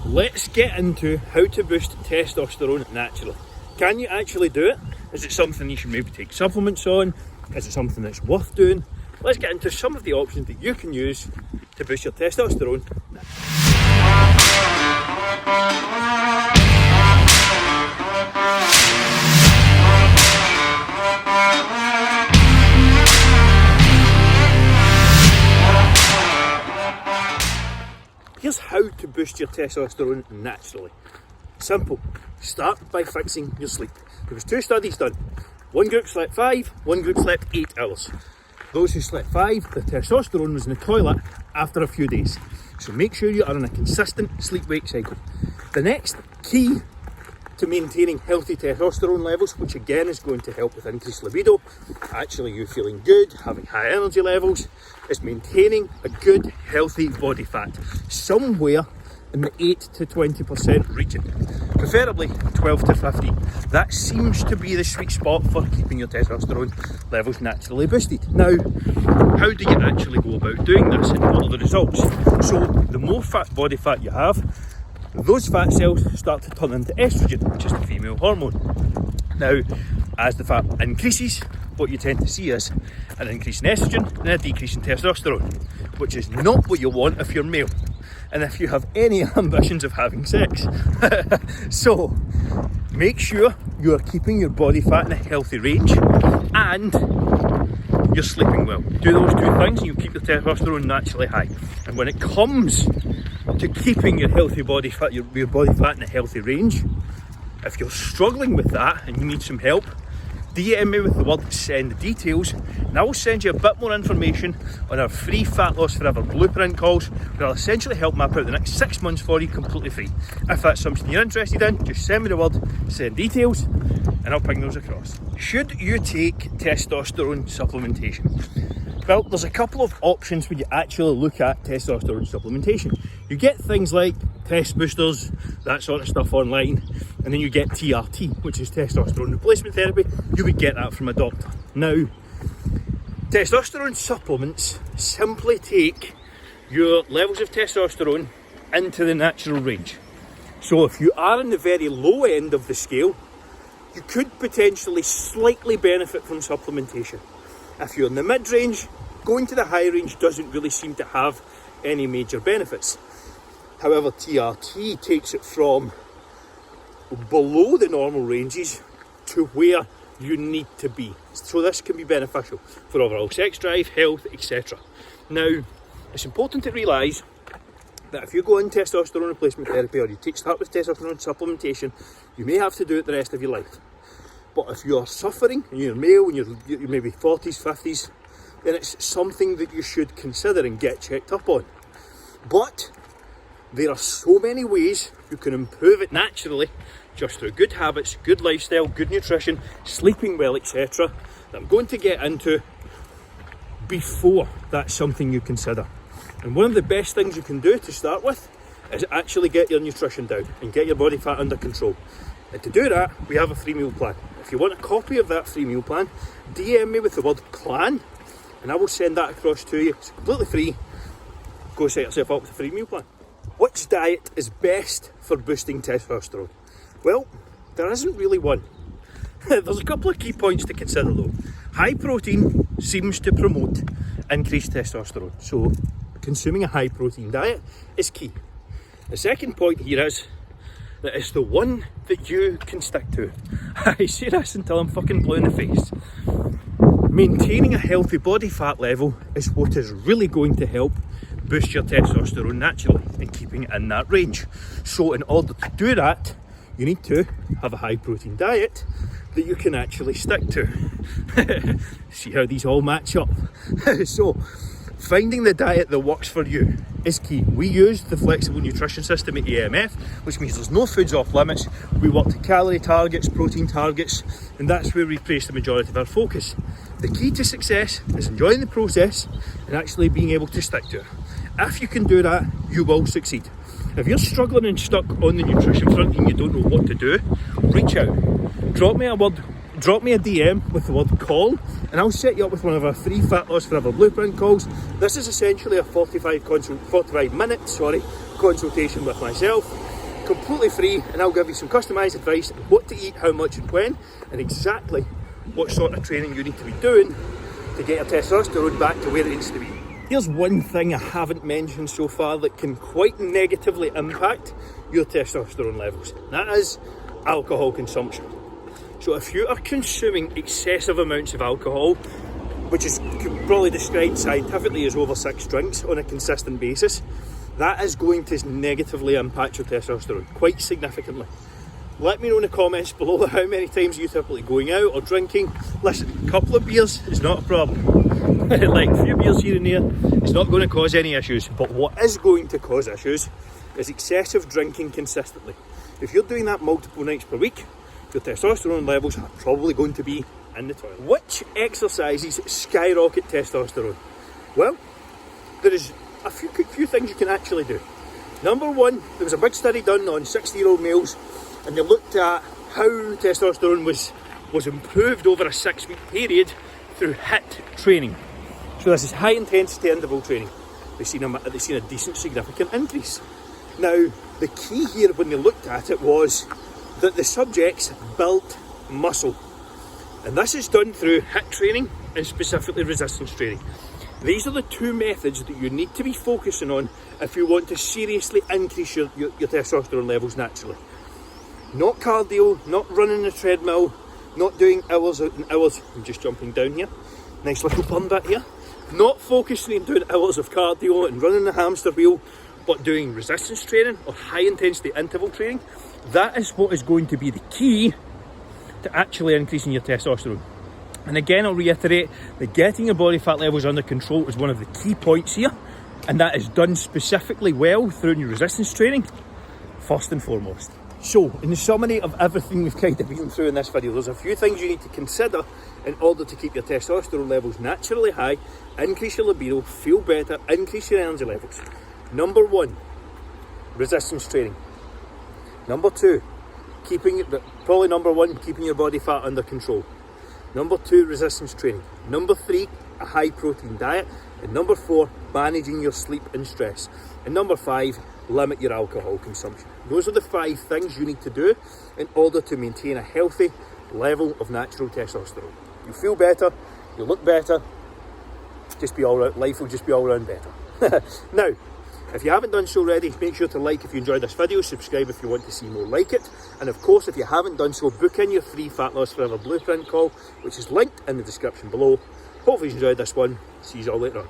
let's get into how to boost testosterone naturally. Can you actually do it? Is it something you should maybe take supplements on? Is it something that's worth doing? Let's get into some of the options that you can use to boost your testosterone. Here's how to boost your testosterone naturally. Simple. Start by fixing your sleep. There was 2 studies done. One group slept 5, one group slept 8 hours. Those who slept 5, their testosterone was in the toilet after a few days. So make sure you are on a consistent sleep-wake cycle. The next key to maintaining healthy testosterone levels, which again is going to help with increased libido, actually you feeling good, having high energy levels, is maintaining a good healthy body fat, somewhere in the 8 to 20% region, preferably 12 to 15. That seems to be the sweet spot for keeping your testosterone levels naturally boosted. Now, how do you actually go about doing this and what are the results? So the more body fat you have, those fat cells start to turn into estrogen, which is the female hormone. Now, as the fat increases, what you tend to see is an increase in estrogen and a decrease in testosterone, which is not what you want if you're male and if you have any ambitions of having sex. So, make sure you are keeping your body fat in a healthy range and you're sleeping well. Do those 2 things and you'll keep your testosterone naturally high. And when it comes to keeping your healthy body fat, your body fat in a healthy range, if you're struggling with that and you need some help, DM me with the word send details and I will send you a bit more information on our free Fat Loss Forever blueprint calls, where I'll essentially help map out the next 6 months for you completely free. If that's something you're interested in, just send me the word send details and I'll ping those across. Should you take testosterone supplementation? Well, there's a couple of options when you actually look at testosterone supplementation. You get things like test boosters, that sort of stuff online, and then you get TRT, which is testosterone replacement therapy. You would get that from a doctor. Now, testosterone supplements simply take your levels of testosterone into the natural range. So if you are in the very low end of the scale, you could potentially slightly benefit from supplementation. If you're in the mid-range, going to the high range doesn't really seem to have any major benefits. However, TRT takes it from below the normal ranges to where you need to be. So this can be beneficial for overall sex drive, health, etc. Now, it's important to realise that if you go in testosterone replacement therapy or you start with testosterone supplementation, you may have to do it the rest of your life. But if you're suffering and you're male and you're maybe 40s, 50s, then it's something that you should consider and get checked up on. But there are so many ways you can improve it naturally, just through good habits, good lifestyle, good nutrition, sleeping well, etc., that I'm going to get into before that's something you consider. And one of the best things you can do to start with is actually get your nutrition down and get your body fat under control. And to do that, we have a free meal plan. If you want a copy of that free meal plan, DM me with the word plan and I will send that across to you. It's completely free. Go set yourself up with a free meal plan. Which diet is best for boosting testosterone? Well, there isn't really one. There's a couple of key points to consider though. High protein seems to promote increased testosterone, so consuming a high protein diet is key. The second point here is that it's the one that you can stick to. I say this until I'm fucking blue in the face. Maintaining a healthy body fat level is what is really going to help boost your testosterone naturally and keeping it in that range. So in order to do that, you need to have a high protein diet that you can actually stick to. See how these all match up. So finding the diet that works for you is key. We use the flexible nutrition system at AMF, which means there's no foods off limits. We work to calorie targets, protein targets, and that's where we place the majority of our focus. The key to success is enjoying the process and actually being able to stick to it. If you can do that, you will succeed. If you're struggling and stuck on the nutrition front and you don't know what to do, reach out. Drop me a DM with the word call and I'll set you up with one of our free Fat Loss Forever blueprint calls. This is essentially a 45 minute consultation with myself. completely free, and I'll give you some customised advice on what to eat, how much and when, and exactly what sort of training you need to be doing to get your testosterone back to where it needs to be. Here's one thing I haven't mentioned so far that can quite negatively impact your testosterone levels, and that is alcohol consumption. So if you are consuming excessive amounts of alcohol, which is probably described scientifically as over 6 drinks on a consistent basis, that is going to negatively impact your testosterone quite significantly. Let me know in the comments below how many times you're typically going out or drinking. Listen, a couple of beers is not a problem. Like a few beers here and there, it's not going to cause any issues. But what is going to cause issues is excessive drinking consistently. If you're doing that multiple nights per week, your testosterone levels are probably going to be in the toilet. Which exercises skyrocket testosterone? Well, there is a few things you can actually do. Number one, there was a big study done on 60-year-old males, and they looked at how testosterone was improved over a 6-week period through HIIT training. So this is high intensity interval training. They've seen a decent significant increase. Now, the key here when they looked at it was that the subjects built muscle. And this is done through HIIT training and specifically resistance training. These are the two methods that you need to be focusing on if you want to seriously increase your testosterone levels naturally. Not cardio, not running the treadmill, not doing hours and hours. I'm just jumping down here. Nice little burn bit here. Not focusing on doing hours of cardio and running the hamster wheel, but doing resistance training or high intensity interval training. That is what is going to be the key to actually increasing your testosterone. And again, I'll reiterate that getting your body fat levels under control is one of the key points here, and that is done specifically well through your resistance training, first and foremost. So, in the summary of everything we've kind of been through in this video, there's a few things you need to consider in order to keep your testosterone levels naturally high, increase your libido, feel better, increase your energy levels. Number one, resistance training. Number two, keeping your body fat under control. Number two, resistance training. Number three, a high protein diet. And number four, managing your sleep and stress. And number five, limit your alcohol consumption. Those are the 5 things you need to do in order to maintain a healthy level of natural testosterone. You feel better, you look better, life will just be all around better. Now, if you haven't done so already, make sure to like if you enjoyed this video, subscribe if you want to see more like it, and of course if you haven't done so, book in your free Fat Loss Forever Blueprint call, which is linked in the description below. Hopefully you enjoyed this one. See you all later on.